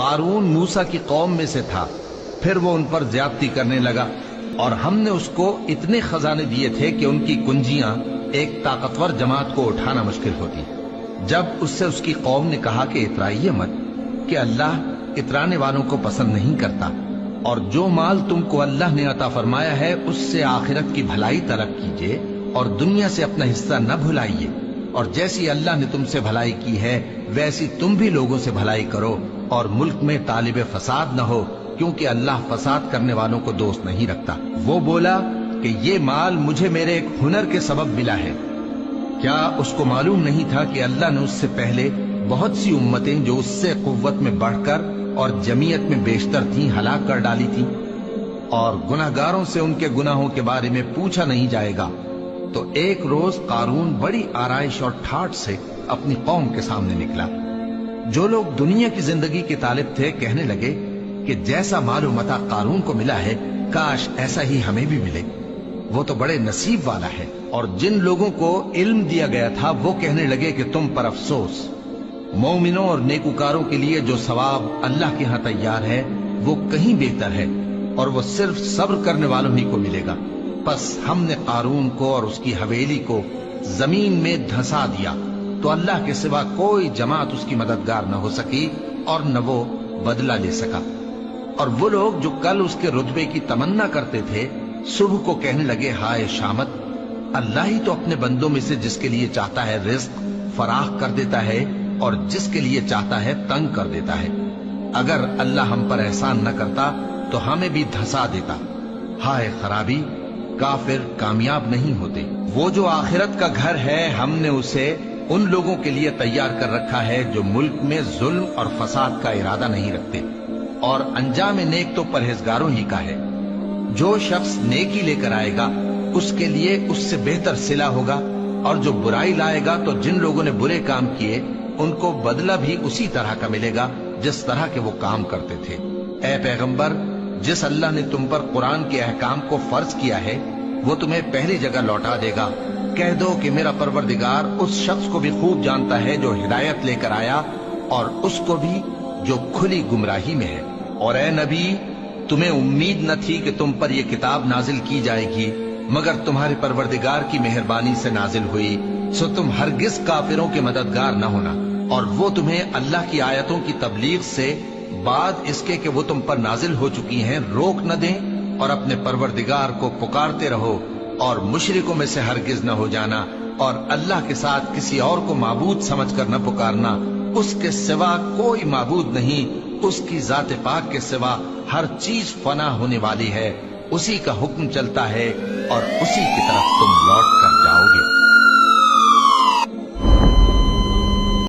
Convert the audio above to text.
قارون موسیٰ کی قوم میں سے تھا، پھر وہ ان پر زیادتی کرنے لگا، اور ہم نے اس کو اتنے خزانے دیے تھے کہ ان کی کنجیاں ایک طاقتور جماعت کو اٹھانا مشکل ہوتی۔ جب اس سے اس کی قوم نے کہا کہ اترائیے مت، کہ اللہ اترانے والوں کو پسند نہیں کرتا، اور جو مال تم کو اللہ نے عطا فرمایا ہے اس سے آخرت کی بھلائی طلب کیجیے اور دنیا سے اپنا حصہ نہ بھلائیے، اور جیسی اللہ نے تم سے بھلائی کی ہے ویسی تم بھی لوگوں سے بھلائی کرو، اور ملک میں طالب فساد نہ ہو، کیونکہ اللہ فساد کرنے والوں کو دوست نہیں رکھتا۔ وہ بولا کہ یہ مال مجھے میرے ایک ہنر کے سبب ملا ہے۔ کیا اس کو معلوم نہیں تھا کہ اللہ نے اس سے پہلے بہت سی امتیں جو اس سے قوت میں بڑھ کر اور جمعیت میں بیشتر تھیں ہلاک کر ڈالی تھیں، اور گناہگاروں سے ان کے گناہوں کے بارے میں پوچھا نہیں جائے گا؟ تو ایک روز قارون بڑی آرائش اور ٹھاٹھ سے اپنی قوم کے سامنے نکلا۔ جو لوگ دنیا کی زندگی کے طالب تھے کہنے لگے کہ جیسا مال و متاع قارون کو ملا ہے کاش ایسا ہی ہمیں بھی ملے، وہ تو بڑے نصیب والا ہے۔ اور جن لوگوں کو علم دیا گیا تھا وہ کہنے لگے کہ تم پر افسوس، مومنوں اور نیکوکاروں کے لیے جو ثواب اللہ کے ہاں تیار ہے وہ کہیں بہتر ہے، اور وہ صرف صبر کرنے والوں ہی کو ملے گا۔ پس ہم نے قارون کو اور اس کی حویلی کو زمین میں دھسا دیا، تو اللہ کے سوا کوئی جماعت اس کی مددگار نہ ہو سکی اور نہ وہ بدلہ لے سکا۔ اور وہ لوگ جو کل اس کے رتبے کی تمنا کرتے تھے صبح کو کہنے لگے ہائے شامت، اللہ ہی تو اپنے بندوں میں سے جس کے لیے چاہتا ہے رزق فراخ کر دیتا ہے اور جس کے لیے چاہتا ہے تنگ کر دیتا ہے۔ اگر اللہ ہم پر احسان نہ کرتا تو ہمیں بھی دھسا دیتا۔ ہائے خرابی، کافر کامیاب نہیں ہوتے۔ وہ جو آخرت کا گھر ہے ہم نے اسے ان لوگوں کے لیے تیار کر رکھا ہے جو ملک میں ظلم اور فساد کا ارادہ نہیں رکھتے، اور انجام نیک تو پرہیزگاروں ہی کا ہے۔ جو شخص نیکی لے کر آئے گا اس کے لیے اس سے بہتر صلہ ہوگا، اور جو برائی لائے گا تو جن لوگوں نے برے کام کیے ان کو بدلہ بھی اسی طرح کا ملے گا جس طرح کے وہ کام کرتے تھے۔ اے پیغمبر، جس اللہ نے تم پر قرآن کے احکام کو فرض کیا ہے وہ تمہیں پہلی جگہ لوٹا دے گا۔ کہہ دو کہ میرا پروردگار اس شخص کو بھی خوب جانتا ہے جو ہدایت لے کر آیا، اور اس کو بھی جو کھلی گمراہی میں ہے۔ اور اے نبی، تمہیں امید نہ تھی کہ تم پر یہ کتاب نازل کی جائے گی، مگر تمہارے پروردگار کی مہربانی سے نازل ہوئی، سو تم ہرگز کافروں کے مددگار نہ ہونا، اور وہ تمہیں اللہ کی آیتوں کی تبلیغ سے بعد اس کے کہ وہ تم پر نازل ہو چکی ہیں روک نہ دیں، اور اپنے پروردگار کو پکارتے رہو، اور مشرکوں میں سے ہرگز نہ ہو جانا، اور اللہ کے ساتھ کسی اور کو معبود سمجھ کر نہ پکارنا۔ اس کے سوا کوئی معبود نہیں، اس کی ذات پاک کے سوا ہر چیز فنا ہونے والی ہے، اسی کا حکم چلتا ہے اور اسی کی طرف تم لوٹ کر جاؤ گے۔